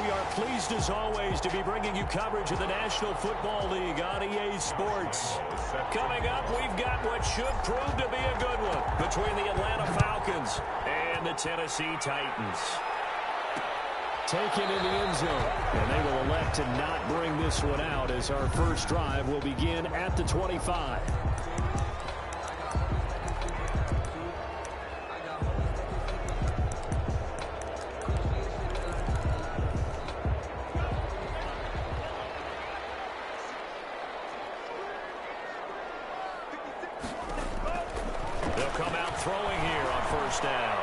We are pleased as always to be bringing you coverage of the National Football League on EA Sports. Coming up, we've got what should prove to be a good one between the Atlanta Falcons and the Tennessee Titans. Taken in the end zone, and they will elect to not bring this one out as our first drive will begin at the 25. They'll come out throwing here on first down.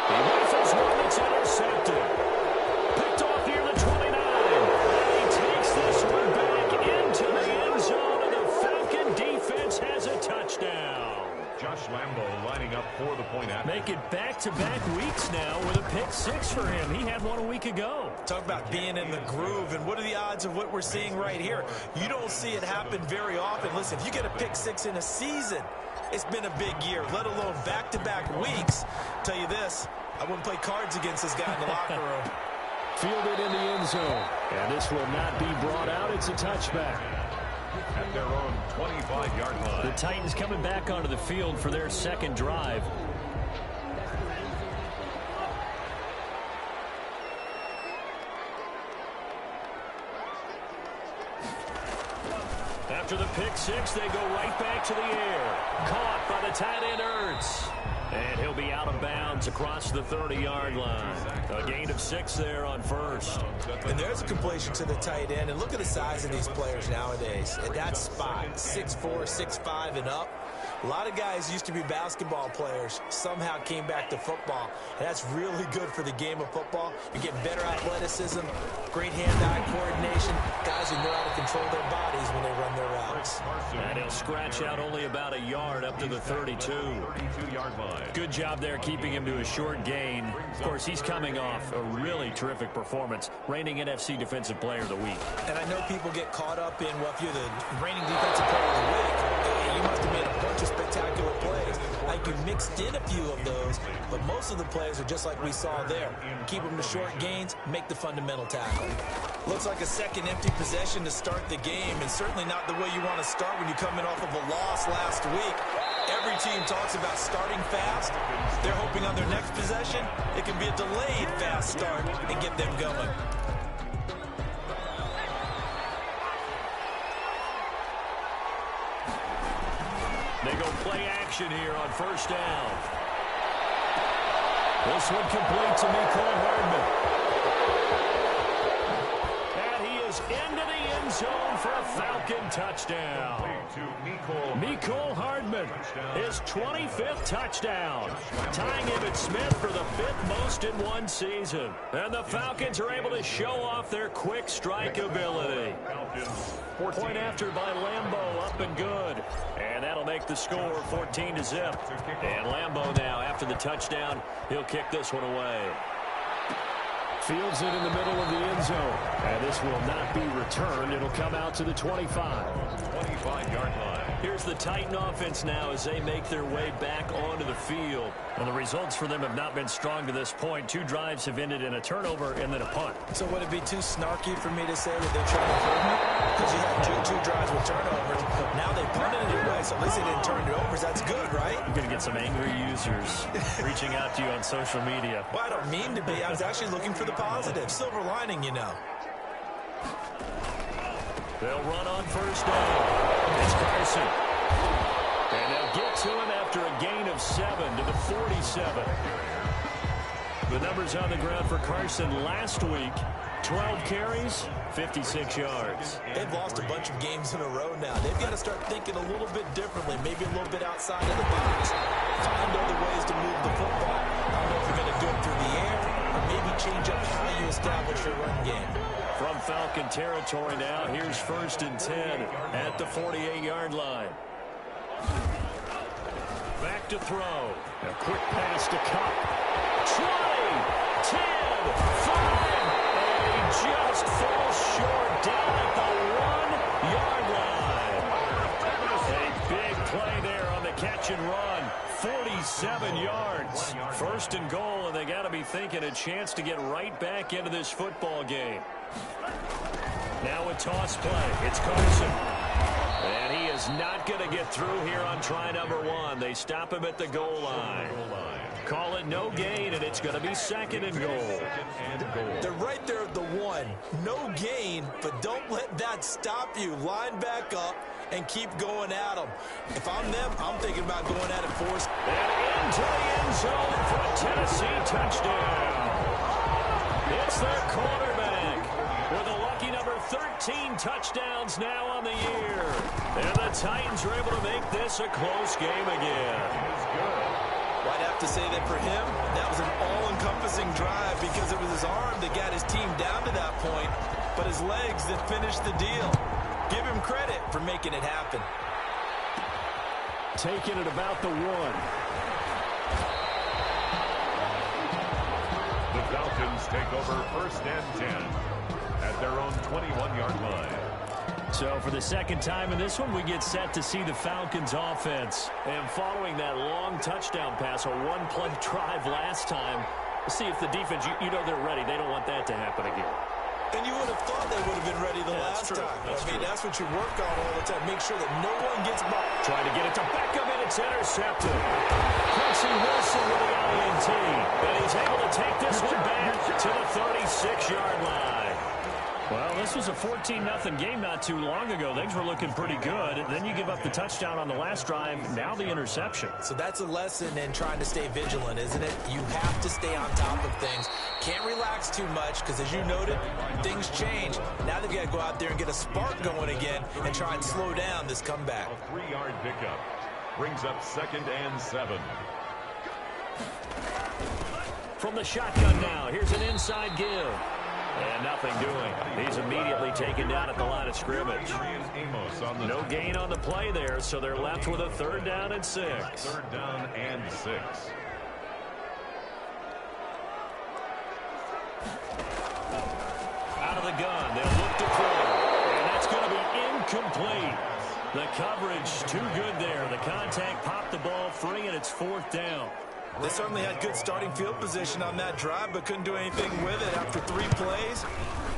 He rifles one that's intercepted. Picked off near the 29. And he takes this one back into the end zone, and the Falcon defense has a touchdown. Josh Lambo lining up for the point after. Make it back-to-back weeks now with a pick six for him. He had one a week ago. Talk about being in the groove, and what are the odds of what we're seeing right here? You don't see it happen very often. Listen, if you get a pick six in a season, it's been a big year, let alone back-to-back weeks. Tell you this, I wouldn't play cards against this guy in the locker room. Fielded in the end zone, and this will not be brought out. It's a touchback. At their own 25-yard line. The Titans coming back onto the field for their second drive. After the pick six, they go right back to the air. Caught by the tight end Ertz. And he'll be out of bounds across the 30-yard line. A gain of 6 there on first. And there's a completion to the tight end. And look at the size of these players nowadays. At that spot, 6'4", 6'5", and up. A lot of guys used to be basketball players, somehow came back to football. And that's really good for the game of football. You're getting better athleticism, great hand-eye coordination. Guys who know how to control their bodies when they run their routes. And he'll scratch out only about a yard up to the 32. 32-yard line. Good job there keeping him to a short gain. Of course, he's coming off a really terrific performance, reigning NFC Defensive Player of the Week. And I know people get caught up in, well, if you're the reigning Defensive Player of the Week, you must have made a bunch of spectacular plays. I think you mixed in a few of those, but most of the plays are just like we saw there. Keep them to short gains, make the fundamental tackle. Looks like a second empty possession to start the game, and certainly not the way you want to start when you're coming off of a loss last week. Every team talks about starting fast. They're hoping on their next possession, it can be a delayed fast start and get them going. They go play action here on first down. This one complete to Mecole Hardman. And he is into the end zone for a Falcon touchdown. Mecole Hardman, his 25th touchdown, tying Emmitt Smith for the 5th most in one season. And the Falcons are able to show off their quick strike ability. Point after by Lambo, up and good. And that'll make the score 14-0. And Lambo now, after the touchdown, he'll kick this one away. Fields it in the middle of the end zone. And this will not be returned. It'll come out to the 25. 25-yard line. Here's the Titan offense now as they make their way back onto the field. And the results for them have not been strong to this point. 2 drives have ended in a turnover and then a punt. So would it be too snarky for me to say that they're trying to hurt me? Because you had two drives with turnovers. Now they punted it anyway, so at least they didn't turn it over. That's good, right? You're going to get some angry users reaching out to you on social media. Well, I don't mean to be. I was actually looking for the positive. Silver lining, you know. They'll run on first down. It's Carson. And they'll get to him after a gain of 7 to the 47. The numbers on the ground for Carson last week. 12 carries, 56 yards. They've lost a bunch of games in a row now. They've got to start thinking a little bit differently, maybe a little bit outside of the box. Find other ways to move the football. I don't know if you're going to do it through the air or maybe change up how you establish your run game. From Falcon territory now, here's 1st and 10 at the 48-yard line. Back to throw. A quick pass to Cup. 20, 10, 5, and he just falls short down at the 1-yard line. A big play there on the catch and run. 47 yards. 1st and goal, and they got to be thinking a chance to get right back into this football game. Now a toss play. It's Carson. And he is not going to get through here on try number 1. They stop him at the goal line. Call it no gain, and it's going to be 2nd and goal. They're right there at the 1. No gain, but don't let that stop you. Line back up and keep going at them. If I'm them, I'm thinking about going at it force. And into the end zone for a Tennessee touchdown. It's their quarterback with a lucky number 13 touchdowns now on the year. And the Titans are able to make this a close game again. Well, I'd have to say that for him, that was an all-encompassing drive because it was his arm that got his team down to that point, but his legs that finished the deal. Give him credit for making it happen. Taking it about the 1. The Falcons take over 1st and 10 at their own 21-yard line. So for the second time in this one, we get set to see the Falcons offense. And following that long touchdown pass, a one-play drive last time, see if the defense, you know they're ready. They don't want that to happen again. And you would have thought they would have been ready the last time. That's what you work on all the time. Make sure that no one gets by. Trying to get it to Beckham, and it's intercepted. Quincy Wilson with the INT. And he's able to take this one back to the 36-yard line. Well, this was a 14-0 game not too long ago. Things were looking pretty good. Then you give up the touchdown on the last drive. Now the interception. So that's a lesson in trying to stay vigilant, isn't it? You have to stay on top of things. Can't relax too much because, as you noted, things change. Now they've got to go out there and get a spark going again and try and slow down this comeback. A 3-yard pickup brings up 2nd and 7. From the shotgun now, here's an inside give. And nothing doing. He's immediately taken down at the line of scrimmage. No gain on the play there, so they're left with a 3rd down and 6. 3rd down and 6. Out of the gun, they'll look to throw. And that's going to be incomplete. The coverage too good there. The contact popped the ball free, and it's 4th down. They certainly had good starting field position on that drive, but couldn't do anything with it after 3 plays.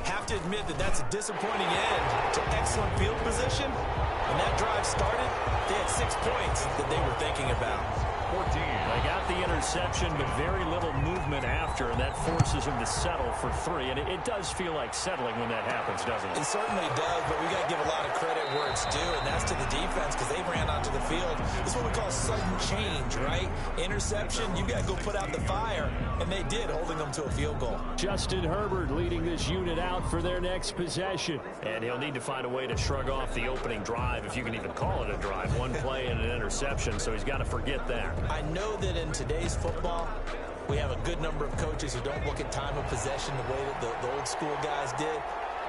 Have to admit that that's a disappointing end to excellent field position. When that drive started, they had 6 points that they were thinking about. 14. They got the interception, but very little movement after, and that forces him to settle for 3. And it does feel like settling when that happens, doesn't it? It certainly does, but we got to give a lot of credit where it's due, and that's to the defense because they ran onto the field. This is what we call sudden change, right? Interception, you got to go put out the fire, and they did, holding them to a field goal. Justin Herbert leading this unit out for their next possession. And he'll need to find a way to shrug off the opening drive, if you can even call it a drive. 1 play and an interception, so he's got to forget that. I know that in today's football, we have a good number of coaches who don't look at time of possession the way that the old school guys did,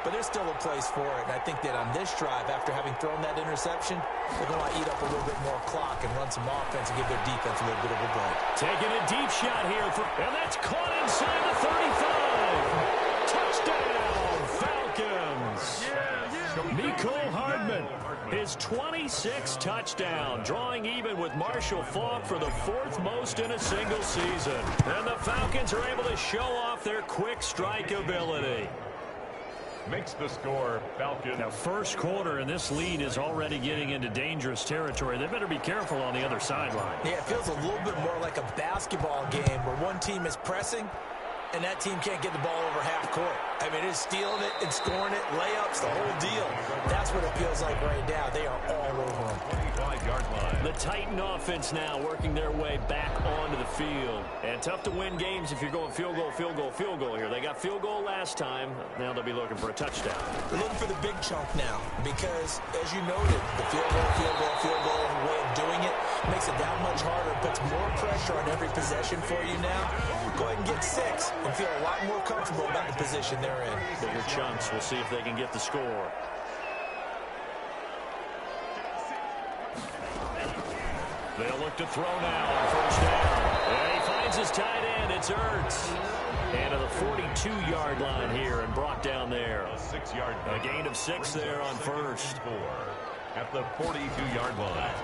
but there's still a place for it. And I think that on this drive, after having thrown that interception, they're going to eat up a little bit more clock and run some offense and give their defense a little bit of a break. Taking a deep shot here, and that's caught inside the 35. Touchdown, Falcons. Mecole Hardman, his 26th touchdown, drawing even with Marshall Faulk for the 4th most in a single season. And the Falcons are able to show off their quick strike ability. Makes the score Falcons. Now, first quarter, and this lead is already getting into dangerous territory. They better be careful on the other sideline. Yeah, it feels a little bit more like a basketball game where one team is pressing and that team can't get the ball over half court. I mean, it's stealing it and scoring it, layups, the whole deal. That's what it feels like right now. They are all over them. 25-yard line. The Titan offense now working their way back onto the field. And tough to win games if you're going field goal, field goal, field goal here. They got field goal last time. Now they'll be looking for a touchdown. They're looking for the big chunk now because, as you noted, the field goal, field goal, field goal way of doing it makes it that much harder. It puts more pressure on every possession for you now. Go ahead and get 6 and feel a lot more comfortable about the position they're in. Bigger chunks. We'll see if they can get the score. They'll look to throw now on first down. And he finds his tight end. It's Ertz. And to the 42-yard line here and brought down there. A 6-yard. A gain of 6 there on first. At the 42-yard line.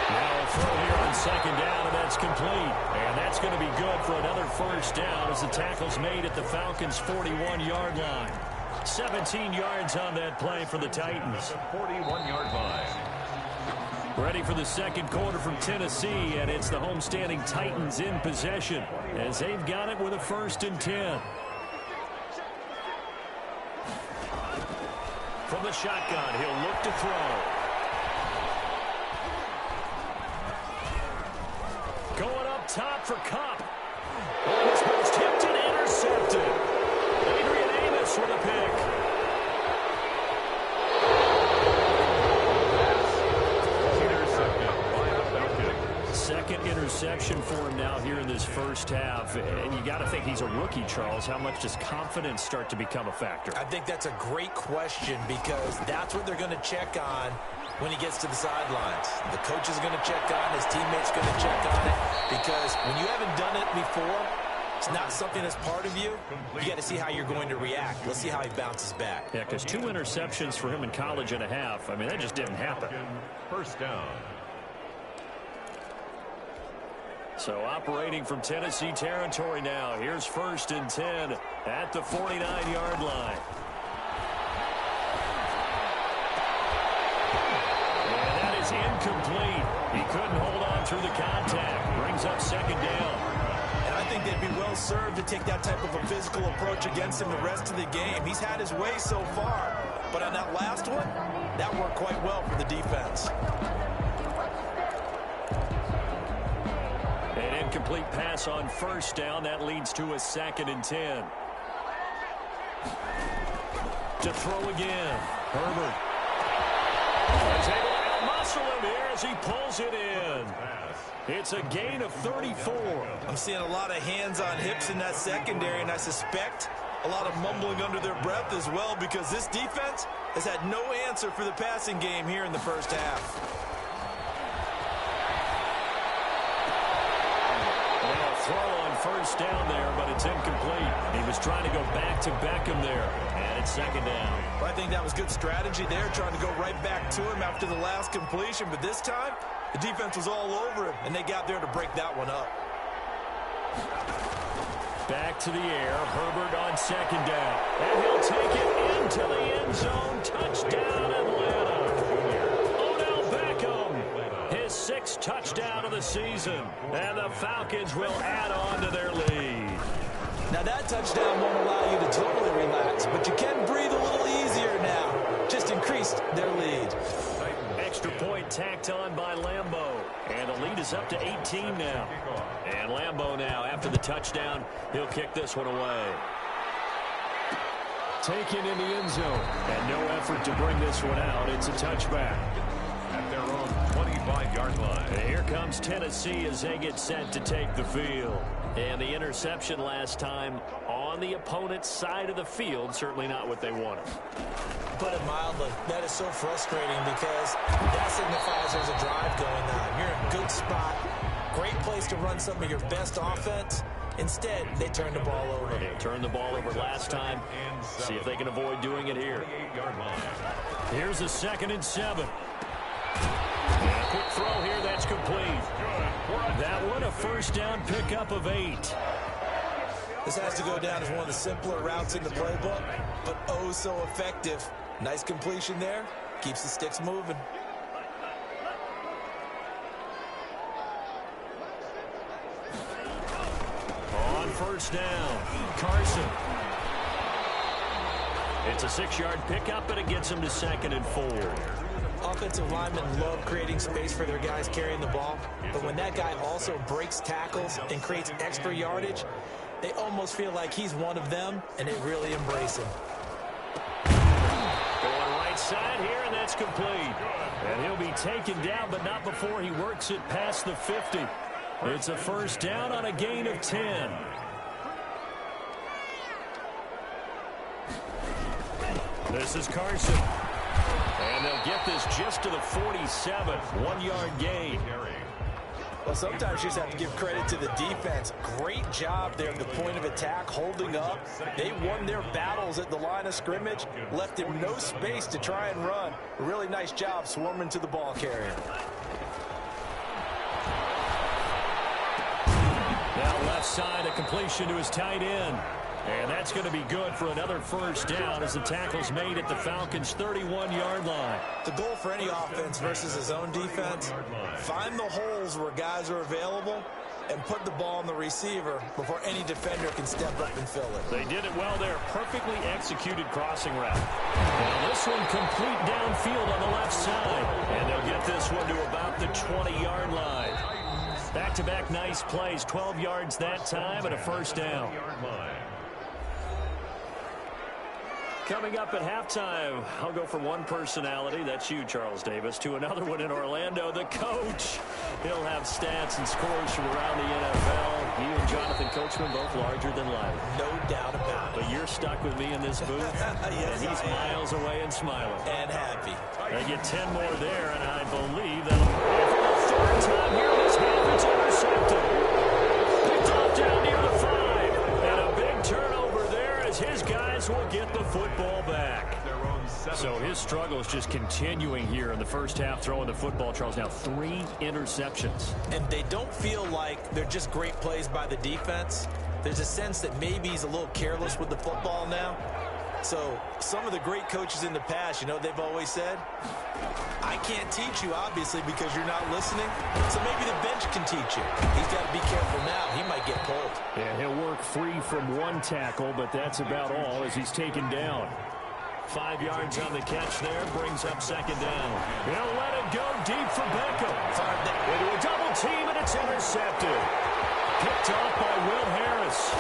Now a throw here on second down, and that's complete. And that's going to be good for another first down as the tackle's made at the Falcons' 41-yard line. 17 yards on that play for the Titans. 41-yard line. Ready for the second quarter from Tennessee, and it's the homestanding Titans in possession as they've got it with a 1st and 10. From the shotgun, he'll look to throw. Going up top for Kupp. Oh, this one's tipped and intercepted. Adrian Amos with a pick. Second interception for him now here in this first half. And you got to think he's a rookie, Charles. How much does confidence start to become a factor? I think that's a great question because that's what they're going to check on when he gets to the sidelines. The coach is going to check on, his teammates going to check on it, because when you haven't done it before, it's not something that's part of you. You got to see how you're going to react. Let's see how he bounces back. Yeah, because 2 interceptions for him in college and a half. I mean, that just didn't happen. First down. So operating from Tennessee territory now. Here's 1st and 10 at the 49-yard line. And that is incomplete. He couldn't hold on through the contact. Brings up second down. And I think they'd be well served to take that type of a physical approach against him the rest of the game. He's had his way so far. But on that last one, that worked quite well for the defense. An incomplete pass on 1st down. That leads to a 2nd and 10. To throw again. Herbert. He's able to outmuscle him here as he pulls it in. It's a gain of 34. I'm seeing a lot of hands on hips in that secondary, and I suspect a lot of mumbling under their breath as well, because this defense has had no answer for the passing game here in the first half. Throw on 1st down there, but it's incomplete. He was trying to go back to Beckham there, and it's 2nd down. Well, I think that was good strategy there, trying to go right back to him after the last completion. But this time, the defense was all over him, and they got there to break that one up. Back to the air. Herbert on 2nd down. And he'll take it into the end zone. Touchdown, Atlanta. Odell Beckham. His 6th touchdown of the season. And the Falcons will add on to their lead. Now that touchdown won't allow you to totally relax, but you can breathe a little easier now. Just increased their lead. Extra point tacked on by Lambeau. And the lead is up to 18 now. And Lambeau now, after the touchdown, he'll kick this one away. Taken in the end zone. And no effort to bring this one out. It's a touchback. At their own 25-yard line. And here comes Tennessee as they get set to take the field. And the interception last time on the opponent's side of the field, certainly not what they wanted. Put it mildly, that is so frustrating because that signifies there's a drive going on. You're in a good spot, great place to run some of your best offense. Instead, they turn the ball over. They turned the ball over last time. See if they can avoid doing it here. Here's a 2nd and 7. And a quick throw here, that's complete. That one, a 1st down pickup of 8. This has to go down as one of the simpler routes in the playbook, but oh so effective. Nice completion there. Keeps the sticks moving. On 1st down, Carson. It's a 6-yard pickup, and it gets him to 2nd and 4. Offensive linemen love creating space for their guys carrying the ball, but when that guy also breaks tackles and creates extra yardage, they almost feel like he's one of them, and they really embrace him. Going right side here, and that's complete. And he'll be taken down, but not before he works it past the 50. It's a 1st down on a gain of 10. This is Carson. And they'll get this just to the 47. 1-yard gain. Well, sometimes you just have to give credit to the defense. Great job there at the point of attack, holding up. They won their battles at the line of scrimmage, left him no space to try and run. A really nice job swarming to the ball carrier. Now left side, a completion to his tight end. And that's going to be good for another first down as the tackle's made at the Falcons' 31-yard line. The goal for any offense versus his own defense, find the holes where guys are available and put the ball on the receiver before any defender can step up and fill it. They did it well there. Perfectly executed crossing route. Now this one complete downfield on the left side. And they'll get this one to about the 20-yard line. Back-to-back nice plays. 12 yards that time and a first down. Coming up at halftime, I'll go from one personality, that's you, Charles Davis, to another one in Orlando, the coach. He'll have stats and scores from around the NFL. You and Jonathan Coachman both larger than life. No doubt about it. But you're stuck with me in this booth, yes, and he's miles away and smiling. And happy. They get 10 more there, and I believe that'll be for the third time here in this half. It's intercepted. Picked off down near the 5. And a big turnover there as his guys will get the football back. So his struggle is just continuing here in the first half, throwing the football, Charles. Now 3 interceptions. And they don't feel like they're just great plays by the defense. There's a sense that maybe he's a little careless with the football now. So some of the great coaches in the past, you know, they've always said, I can't teach you, obviously, because you're not listening. So maybe the bench can teach you. He's got to be careful now. He might get pulled. Yeah, he'll work free from one tackle, but that's about all as he's taken down. 5 yards on the catch there, brings up second down. He'll let it go deep for Beckham. Into a double team, and it's intercepted. Picked off by Will Harris.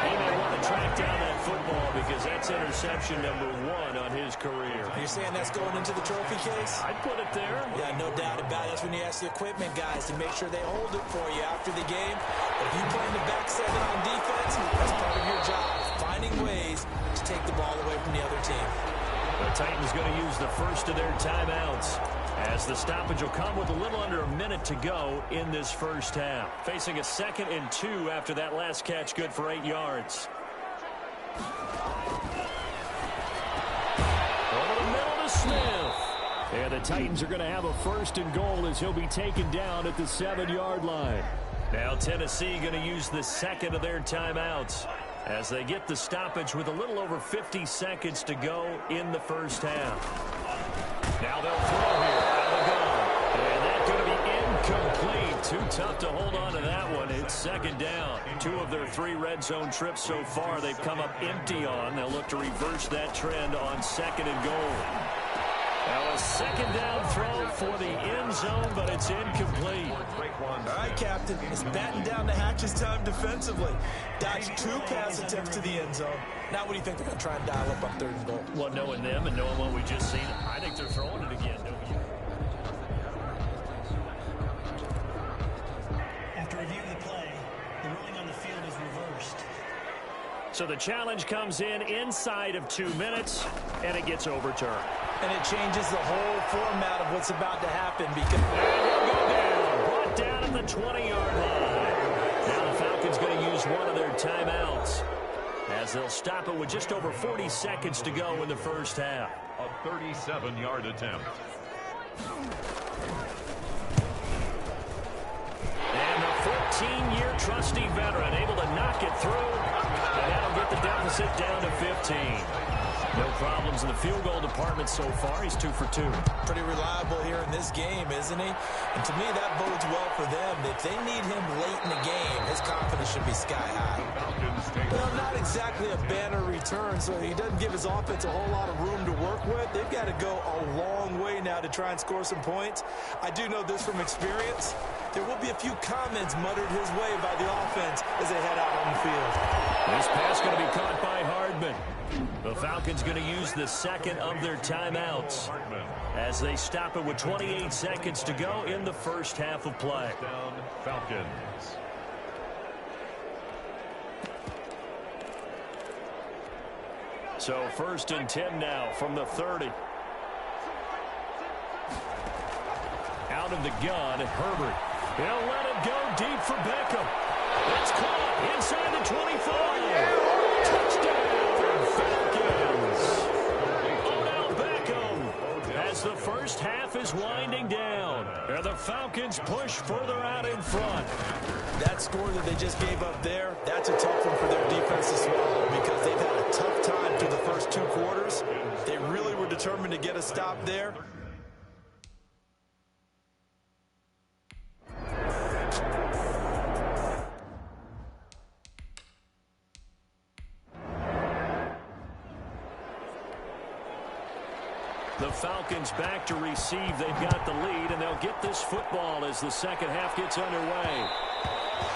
He may want to track down that football because that's interception number 1 on his career. You're saying that's going into the trophy case? I'd put it there. Yeah, no doubt about it. That's when you ask the equipment guys to make sure they hold it for you after the game. If you play in the back 7 on defense, that's part of your job. Finding ways to take the ball away from the other team. The Titans going to use the first of their timeouts as the stoppage will come with a little under a minute to go in this first half. Facing a 2nd and 2 after that last catch, good for 8 yards. Over the middle to Smith. And the Titans are going to have a 1st and goal as he'll be taken down at the 7-yard line. Now Tennessee going to use the 2nd of their timeouts as they get the stoppage with a little over 50 seconds to go in the first half. Now they'll throw here out of the gun. And that's going to be incomplete. Too tough to hold on to that one. It's second down. 2 of their 3 red zone trips so far they've come up empty on. They'll look to reverse that trend on 2nd and goal. Now a second down throw for the end zone, but it's incomplete. All right, Captain. It's batten down the hatches time defensively. Dodged 2 pass attempts to the end zone. Now what do you think they're going to try and dial up on 3rd and goal? Well, knowing them and knowing what we just seen, I think they're throwing it again, don't you? After reviewing the play, the ruling on the field is reversed. So the challenge comes in inside of 2 minutes, and it gets overturned. And it changes the whole format of what's about to happen because... And he'll go down. Brought down at the 20-yard line. Now the Falcons going to use one of their timeouts as they'll stop it with just over 40 seconds to go in the first half. A 37-yard attempt. And the 14-year trusty veteran able to knock it through. And that'll get the deficit down to 15. No problems in the field goal department so far. He's 2 for 2. Pretty reliable here in this game, isn't he? And to me, that bodes well for them. If they need him late in the game, his confidence should be sky high. Well, not exactly a banner return, so he doesn't give his offense a whole lot of room to work with. They've got to go a long way now to try and score some points. I do know this from experience. There will be a few comments muttered his way by the offense as they head out on the field. This pass going to be caught by Hardman. The Falcons going to use the 2nd of their timeouts as they stop it with 28 seconds to go in the first half of play. Down Falcons. So 1st and 10 now from the 30. Out of the gun, Herbert. He'll let it go deep for Beckham. It's caught inside the 25. Touchdown, Falcons. Odell Beckham has the first half is winding down, and the Falcons push further out in front. That score that they just gave up there, that's a tough one for their defense to swallow because they've had a tough time through the first 2 quarters. They really were determined to get a stop there. The Falcons back to receive. They've got the lead, and they'll get this football as the second half gets underway.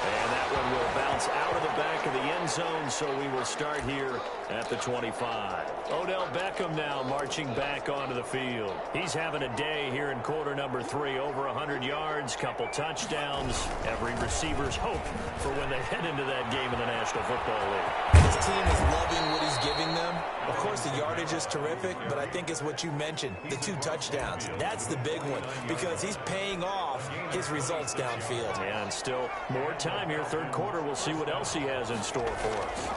And that one will bounce out of the back of the end zone, so we will start here at the 25. Odell Beckham now marching back onto the field. He's having a day here in quarter number 3. Over 100 yards, couple touchdowns. Every receiver's hope for when they head into that game in the National Football League. His team is loving what he's giving them. Of course, the yardage is terrific, but I think it's what you mentioned, the 2 touchdowns. That's the big one because he's paying off his results downfield. Yeah, and still more time here. Third quarter, we'll see what else he has in store for us.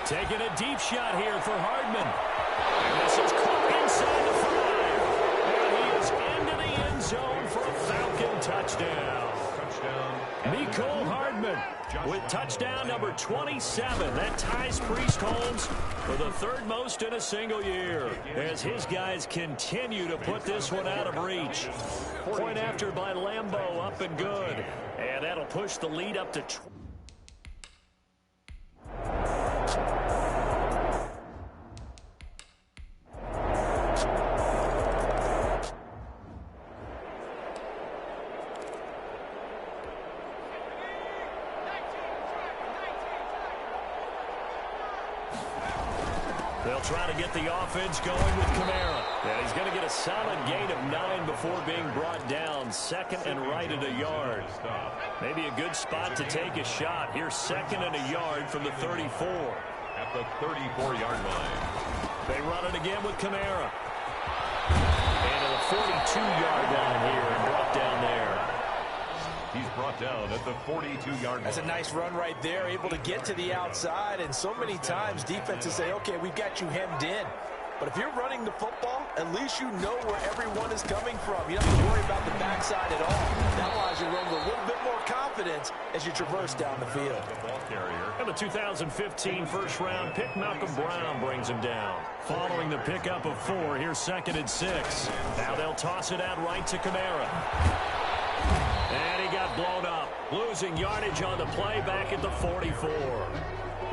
Taking a deep shot here for Hardman. And this is caught inside the 5. And he is into the end zone for a Falcon touchdown. Mecole Hardman with touchdown number 27. That ties Priest Holmes for the 3rd most in a single year as his guys continue to put this one out of reach. Point after by Lambeau, up and good. And that'll push the lead up to 20. They'll try to get the offense going with Kamara. And he's going to get a solid gain of 9 before being brought down. Second and right at a yard. Maybe a good spot to take a shot. Here's second and a yard from the 34. At the 34-yard line. They run it again with Kamara. And to the 42-yard line here and brought down there. He's brought down at the 42-yard line. That's a nice run right there, able to get to the outside. And so many times defenses say, okay, we've got you hemmed in. But if you're running the football, at least you know where everyone is coming from. You don't have to worry about the backside at all. That allows you to run with a little bit more confidence as you traverse down the field. And the 2015 first-round pick, Malcolm Brown, brings him down. Following the pickup of 4, here's second and 6. Now they'll toss it out right to Kamara. And he got blown up, losing yardage on the play back at the 44.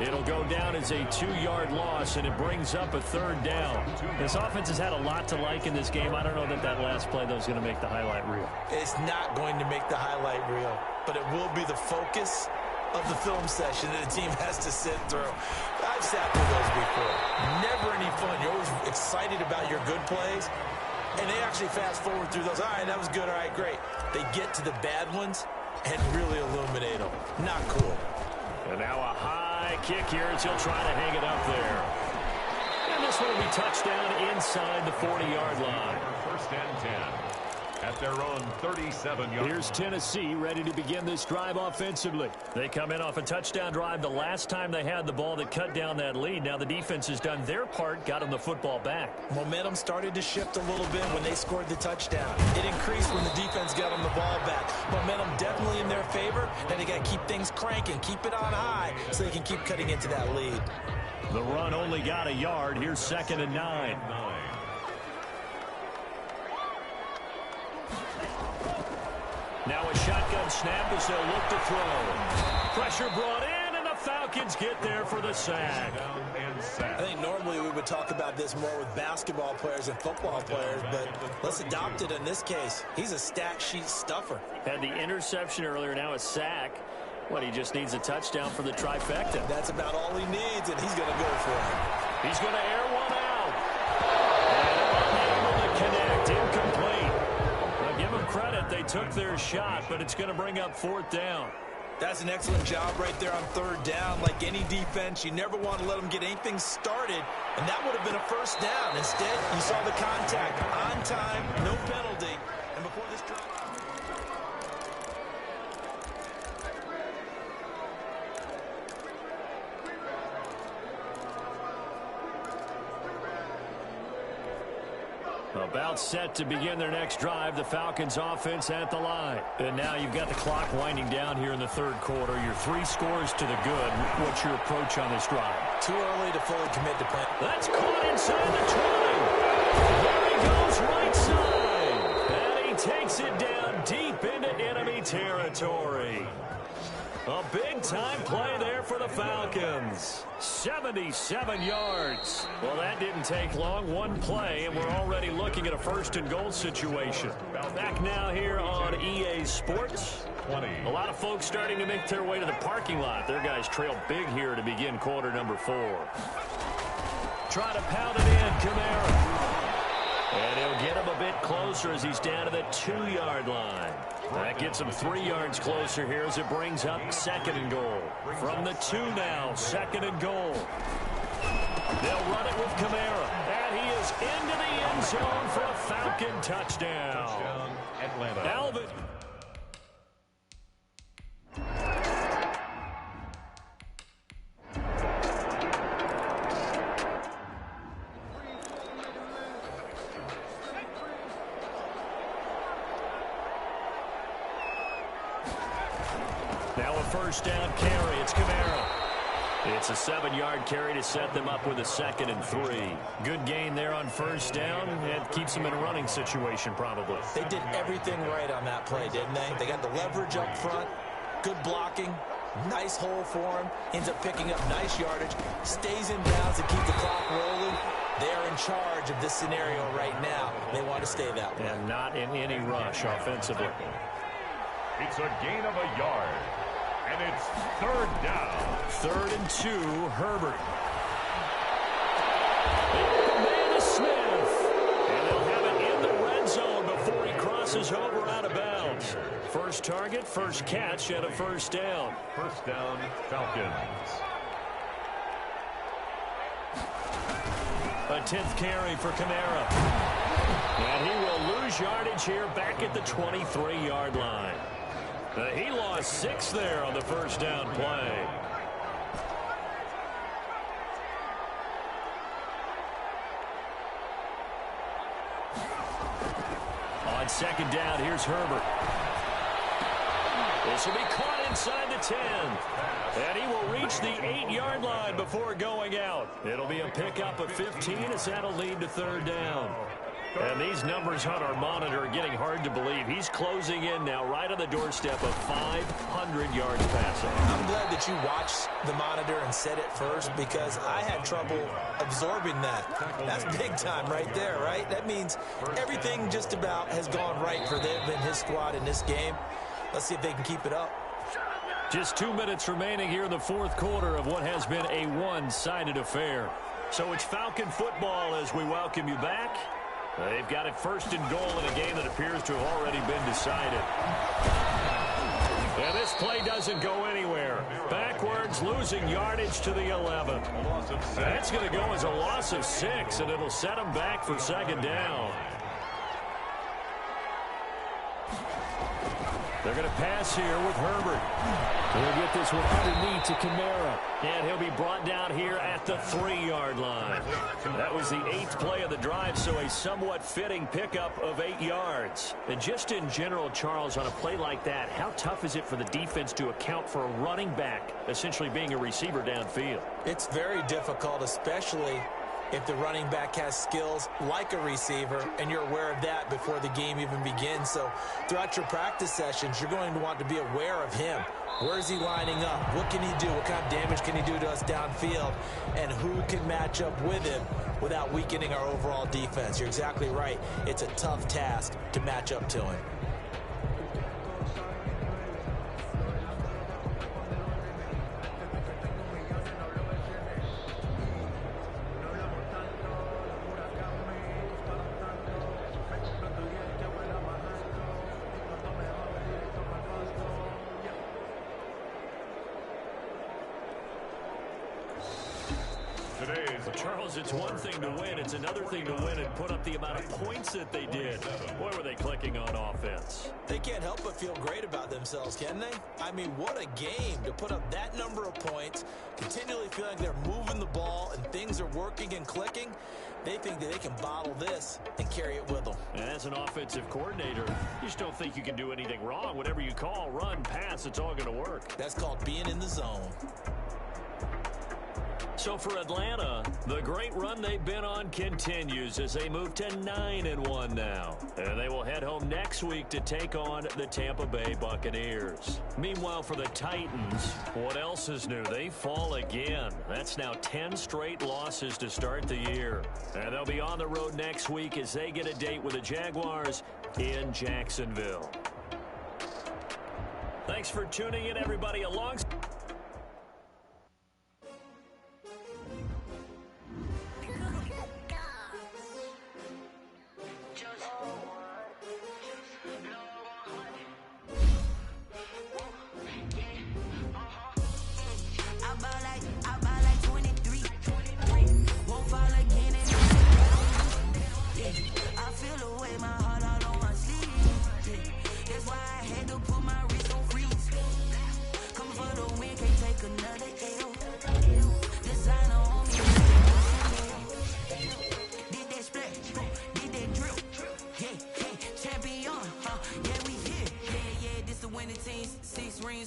It'll go down as a 2-yard loss, and it brings up a 3rd down. This offense has had a lot to like in this game. I don't know that last play, though, is going to make the highlight reel. It's not going to make the highlight reel, but it will be the focus of the film session that the team has to sit through. I've sat through those before. Never any fun. You're always excited about your good plays, and they actually fast forward through those. All right, that was good. All right, great. They get to the bad ones and really illuminate them. Not cool. And now a high kick here as he'll try to hang it up there. And this one will be touchdown inside the 40-yard line. First and 10 at their own 37-yard. Here's Tennessee ready to begin this drive offensively. They come in off a touchdown drive the last time they had the ball that cut down that lead. Now the defense has done their part, got them the football back. Momentum started to shift a little bit when they scored the touchdown. It increased when the defense got them the ball back. Momentum definitely in their favor. Now they got to keep things cranking, keep it on high so they can keep cutting into that lead. The run only got a yard. Here's second and 9. Now a shotgun snap as they'll look to throw. Pressure brought in, and the Falcons get there for the sack. I think normally we would talk about this more with basketball players and football players, but let's adopt it in this case. He's a stat sheet stuffer. Had the interception earlier, now a sack. What, he just needs a touchdown for the trifecta. That's about all he needs, and he's going to go for it. He's going to air one out. And unable to connect, incomplete. Now give them credit, they took their shot, but it's going to bring up 4th down. That's an excellent job right there on 3rd down. Like any defense, you never want to let them get anything started, and that would have been a 1st down. Instead, you saw the contact on time, no penalty, and before this drive. About set to begin their next drive. The Falcons offense at the line. And now you've got the clock winding down here in the third quarter. You're 3 scores to the good. What's your approach on this drive? Too early to fully commit to play. That's caught inside the 20. There he goes right side. And he takes it down deep into enemy territory. A big-time play there for the Falcons. 77 yards. Well, that didn't take long. One play, and we're already looking at a first-and-goal situation. Back now here on EA Sports. A lot of folks starting to make their way to the parking lot. Their guys trail big here to begin quarter number 4. Try to pound it in, Kamara. And he'll get him a bit closer as he's down to the 2-yard line. That gets him 3 yards closer here as it brings up 2nd and goal. From the 2 now, 2nd and goal. They'll run it with Kamara. And he is into the end zone for a Falcon touchdown. Atlanta. Alvin. Now a first down carry. It's Kamara. It's a 7-yard carry to set them up with a 2nd and 3. Good gain there on first down. It keeps them in a running situation probably. They did everything right on that play, didn't they? They got the leverage up front, good blocking, nice hole for him, ends up picking up nice yardage, stays in bounds to keep the clock rolling. They're in charge of this scenario right now. They want to stay that way. And not in any rush offensively. It's a gain of a yard. And it's 3rd down. 3rd and 2, Herbert. The man is Smith. And they'll have it in the red zone before he crosses over out of bounds. First target, first catch, and a first down. First down, Falcons. A 10th carry for Kamara. And he will lose yardage here back at the 23-yard line. He lost 6 there on the first down play. On 2nd down, here's Herbert. This will be caught inside the 10. And he will reach the 8-yard line before going out. It'll be a pickup of 15 as that'll lead to 3rd down. And these numbers on our monitor are getting hard to believe. He's closing in now right on the doorstep of 500 yards passing. I'm glad that you watched the monitor and said it first because I had trouble absorbing that. That's big time right there, right? That means everything just about has gone right for them and his squad in this game. Let's see if they can keep it up. Just 2 minutes remaining here in the 4th quarter of what has been a one-sided affair. So it's Falcon football as we welcome you back. They've got it 1st and goal in a game that appears to have already been decided. And this play doesn't go anywhere. Backwards, losing yardage to the 11. That's going to go as a loss of 6, and it'll set them back for 2nd down. They're going to pass here with Herbert. He'll get this one underneath to Kamara. And he'll be brought down here at the 3-yard line. That was the 8th play of the drive, so a somewhat fitting pickup of 8 yards. And just in general, Charles, on a play like that, how tough is it for the defense to account for a running back essentially being a receiver downfield? It's very difficult, especially if the running back has skills like a receiver, and you're aware of that before the game even begins. So throughout your practice sessions, you're going to want to be aware of him. Where is he lining up? What can he do? What kind of damage can he do to us downfield? And who can match up with him without weakening our overall defense? You're exactly right. It's a tough task to match up to him. Today's Well, Charles, it's one thing to win. It's another thing to win and put up the amount of points that they did. Boy, were they clicking on offense. They can't help but feel great about themselves, can they? I mean, what a game to put up that number of points, continually feeling like they're moving the ball and things are working and clicking. They think that they can bottle this and carry it with them. And as an offensive coordinator, you just don't think you can do anything wrong. Whatever you call, run, pass, it's all going to work. That's called being in the zone. So for Atlanta, the great run they've been on continues as they move to 9-1 now. And they will head home next week to take on the Tampa Bay Buccaneers. Meanwhile, for the Titans, what else is new? They fall again. That's now 10 straight losses to start the year. And they'll be on the road next week as they get a date with the Jaguars in Jacksonville. Thanks for tuning in, everybody.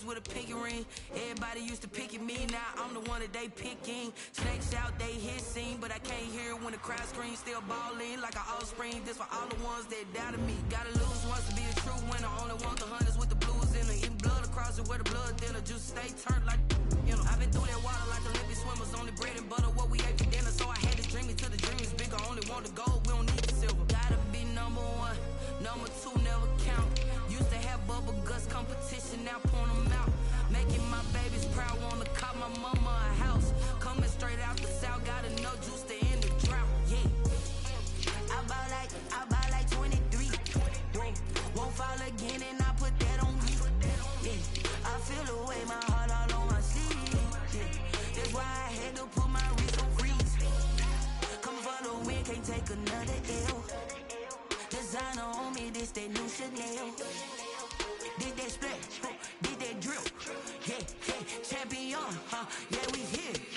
With a pinky ring, everybody used to pick at me. Now I'm the one that they picking. Snakes out, they hissing, but I can't hear when the crowd screams. Still balling like an offspring. This for all the ones that doubted me. Gotta lose once to be the true winner. Only want the hunters with the blues in it. Eating blood across it where the blood thinner. Just stay turned like, you know. I've been through that water like Olympic swimmers. Only bread and butter, what we ate for dinner. So I had to dream it till the dream is bigger. Only want the gold, we don't need the silver. Gotta be number one, number two never count. Used to have bubble guts competition, now point them out. Making my babies proud, wanna cop my mama a house. Coming straight out the south, got enough juice to end the drought. Yeah, I buy like 23. Won't fall again, and I put that on me. Yeah, I feel the way, my heart all on my sleeve. Yeah, that's why I had to put my wrist on freeze. Coming for the win, can't take another L. Designer on me, this that new Chanel. Did that split, did that drill. Yeah, champion, yeah, we here.